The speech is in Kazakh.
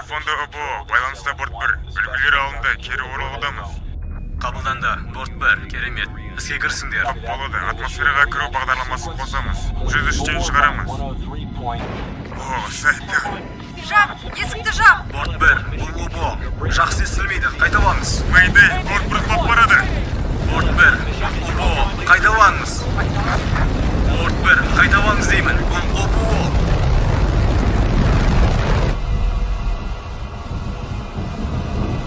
Телефонда ОБО, байланыста борт 1. Үлгілер алынды, кері оралудамыз. Қабылданды. Борт 1. Керемет. Іске кірсіңдер. Топ болады, атмосфераға кіру бағдарламасын қосамыз. 103-тен шығарамыз. О, сайттың. Жап, есікті жап. Борт 1. Бұл ОБО. Жақсы естілмейді. Қайталаңыз. Мейдей, борт 1 құлап барады. Борт 1. ОБО. Қайталаңыз. Борт 1. Қайталаңыз деймін. Бұл ОБО.